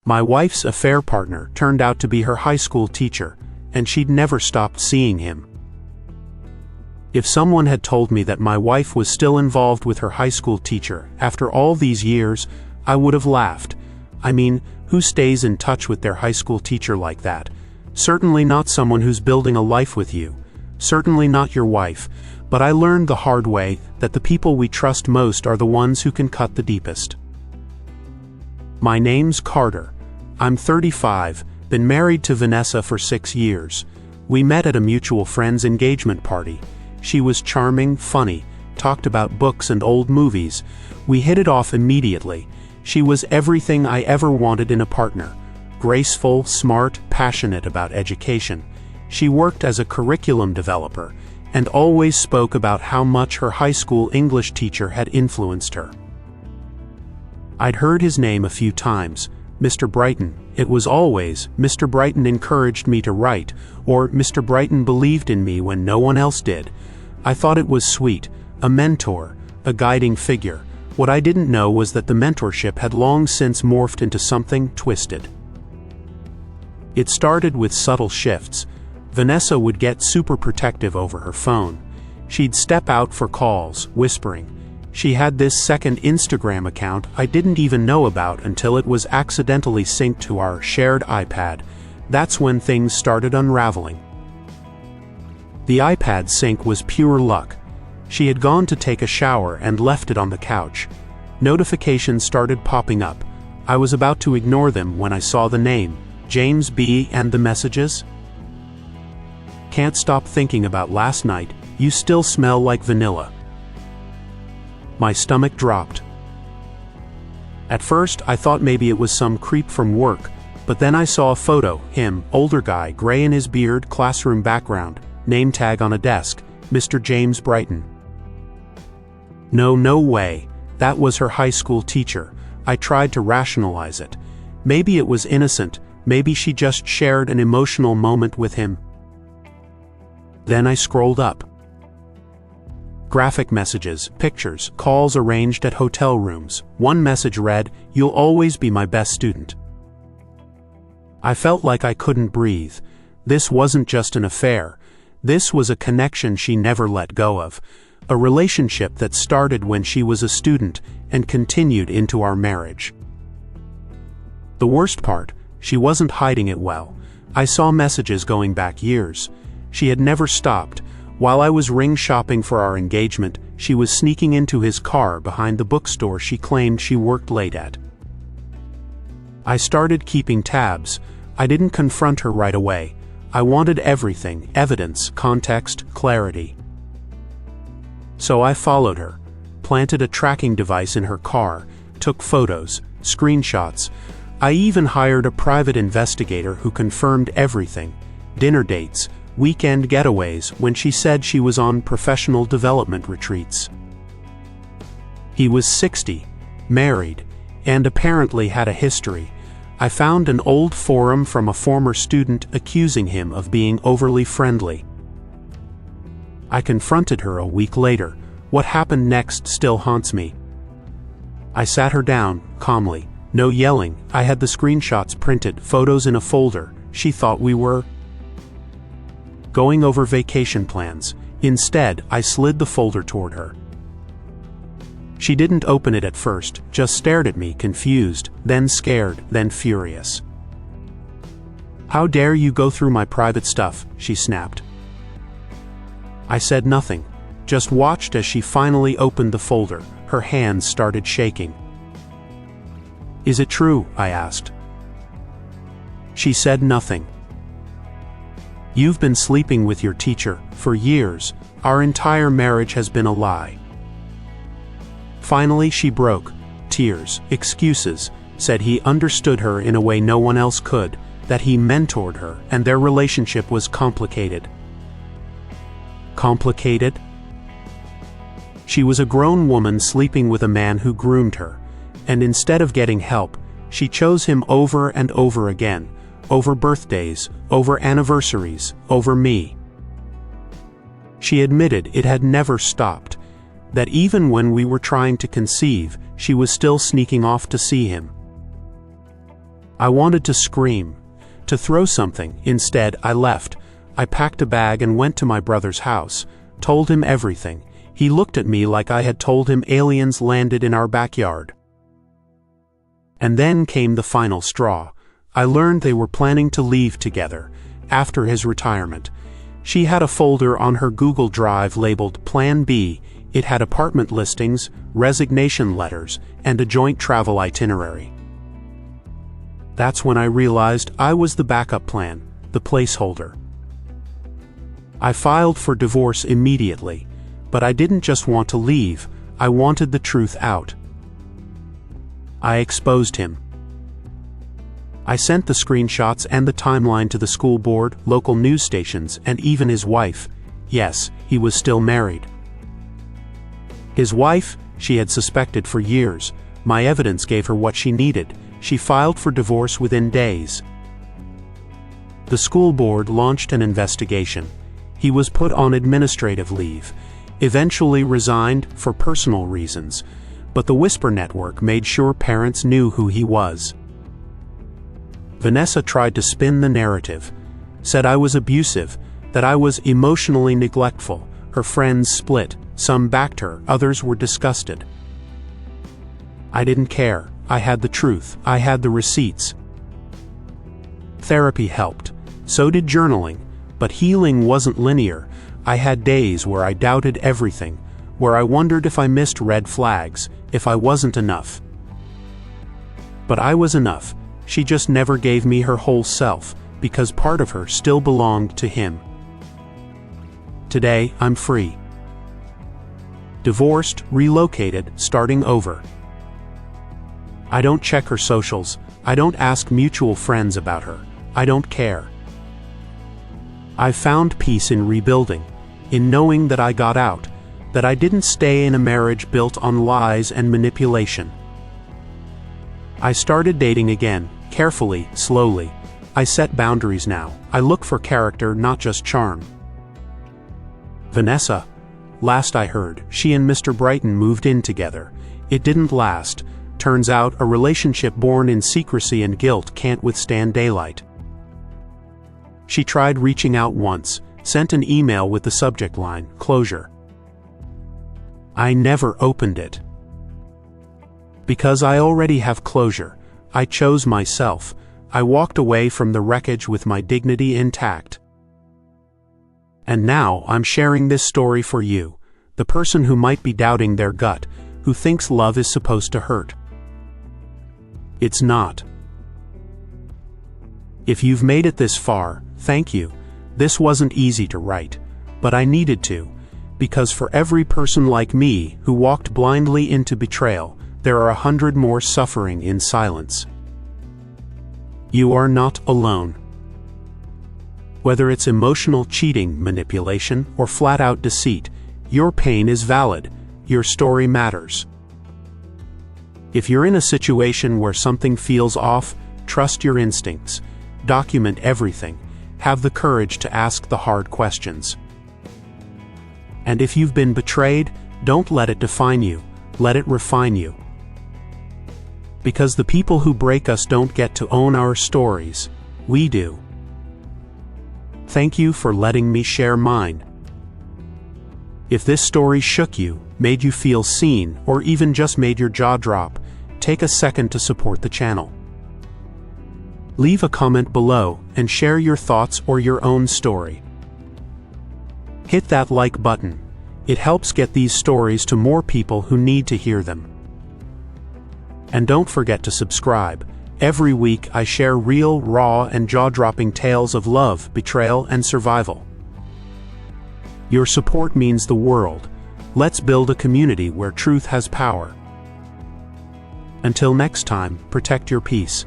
My wife's affair partner turned out to be her high school teacher, and she'd never stopped seeing him. If someone had told me that my wife was still involved with her high school teacher after all these years, I would have laughed. I mean, who stays in touch with their high school teacher like that? Certainly not someone who's building a life with you. Certainly not your wife. But I learned the hard way that the people we trust most are the ones who can cut the deepest. My name's Carter. I'm 35, been married to Vanessa for 6 years. We met at a mutual friend's engagement party. She was charming, funny, talked about books and old movies. We hit it off immediately. She was everything I ever wanted in a partner. Graceful, smart, passionate about education. She worked as a curriculum developer and always spoke about how much her high school English teacher had influenced her. I'd heard his name a few times, Mr. Brighton. It was always, Mr. Brighton encouraged me to write, or Mr. Brighton believed in me when no one else did. I thought it was sweet, a mentor, a guiding figure. What I didn't know was that the mentorship had long since morphed into something twisted. It started with subtle shifts. Vanessa would get super protective over her phone. She'd step out for calls, whispering. She had this second Instagram account I didn't even know about until it was accidentally synced to our shared iPad. That's when things started unraveling. The iPad sync was pure luck. She had gone to take a shower and left it on the couch. Notifications started popping up. I was about to ignore them when I saw the name, James B., and the messages. Can't stop thinking about last night. You still smell like vanilla. My stomach dropped. At first, I thought maybe it was some creep from work, but then I saw a photo, him, older guy, gray in his beard, classroom background, name tag on a desk, Mr. James Brighton. No way. That was her high school teacher. I tried to rationalize it. Maybe it was innocent. Maybe she just shared an emotional moment with him. Then I scrolled up. Graphic messages, pictures, calls arranged at hotel rooms. One message read, "You'll always be my best student." I felt like I couldn't breathe. This wasn't just an affair. This was a connection she never let go of. A relationship that started when she was a student and continued into our marriage. The worst part, she wasn't hiding it well. I saw messages going back years. She had never stopped. While I was ring shopping for our engagement, she was sneaking into his car behind the bookstore she claimed she worked late at. I started keeping tabs. I didn't confront her right away. I wanted everything, evidence, context, clarity. So I followed her, planted a tracking device in her car, took photos, screenshots. I even hired a private investigator who confirmed everything, dinner dates, weekend getaways when she said she was on professional development retreats. He was 60, married, and apparently had a history. I found an old forum from a former student accusing him of being overly friendly. I confronted her a week later. What happened next still haunts me. I sat her down, calmly. No yelling. I had the screenshots printed, photos in a folder. She thought we were going over vacation plans. Instead, I slid the folder toward her. She didn't open it at first, just stared at me, confused, then scared, then furious. "How dare you go through my private stuff?" she snapped. I said nothing, just watched as she finally opened the folder. Her hands started shaking. "Is it true?" I asked. She said nothing. "You've been sleeping with your teacher for years. Our entire marriage has been a lie." Finally she broke. Tears, excuses, said he understood her in a way no one else could, that he mentored her, and their relationship was complicated. Complicated? She was a grown woman sleeping with a man who groomed her, and instead of getting help, she chose him over and over again, over birthdays, over anniversaries, over me. She admitted it had never stopped, that even when we were trying to conceive, she was still sneaking off to see him. I wanted to scream, to throw something. Instead, I left. I packed a bag and went to my brother's house, told him everything. He looked at me like I had told him aliens landed in our backyard. And then came the final straw. I learned they were planning to leave together, after his retirement. She had a folder on her Google Drive labeled Plan B. It had apartment listings, resignation letters, and a joint travel itinerary. That's when I realized I was the backup plan, the placeholder. I filed for divorce immediately, but I didn't just want to leave, I wanted the truth out. I exposed him. I sent the screenshots and the timeline to the school board, local news stations, and even his wife. Yes, he was still married. His wife, she had suspected for years. My evidence gave her what she needed. She filed for divorce within days. The school board launched an investigation. He was put on administrative leave, eventually resigned for personal reasons, but the Whisper Network made sure parents knew who he was. Vanessa tried to spin the narrative, said I was abusive, that I was emotionally neglectful. Her friends split, some backed her, others were disgusted. I didn't care. I had the truth. I had the receipts. Therapy helped. So did journaling, but healing wasn't linear. I had days where I doubted everything, where I wondered if I missed red flags, if I wasn't enough. But I was enough. She just never gave me her whole self, because part of her still belonged to him. Today, I'm free. Divorced, relocated, starting over. I don't check her socials. I don't ask mutual friends about her. I don't care. I found peace in rebuilding, in knowing that I got out, that I didn't stay in a marriage built on lies and manipulation. I started dating again, carefully, slowly. I set boundaries now. I look for character, not just charm. Vanessa, last I heard, she and Mr. Brighton moved in together. It didn't last. Turns out a relationship born in secrecy and guilt can't withstand daylight. She tried reaching out once, sent an email with the subject line, closure. I never opened it. Because I already have closure. I chose myself. I walked away from the wreckage with my dignity intact. And now I'm sharing this story for you, the person who might be doubting their gut, who thinks love is supposed to hurt. It's not. If you've made it this far, thank you. This wasn't easy to write, but I needed to, because for every person like me who walked blindly into betrayal, there are 100 more suffering in silence. You are not alone. Whether it's emotional cheating, manipulation, or flat-out deceit, your pain is valid. Your story matters. If you're in a situation where something feels off, trust your instincts. Document everything. Have the courage to ask the hard questions. And if you've been betrayed, don't let it define you. Let it refine you. Because the people who break us don't get to own our stories. We do. Thank you for letting me share mine. If this story shook you, made you feel seen, or even just made your jaw drop, take a second to support the channel. Leave a comment below and share your thoughts or your own story. Hit that like button. It helps get these stories to more people who need to hear them. And don't forget to subscribe. Every week I share real, raw, and jaw-dropping tales of love, betrayal, and survival. Your support means the world. Let's build a community where truth has power. Until next time, protect your peace.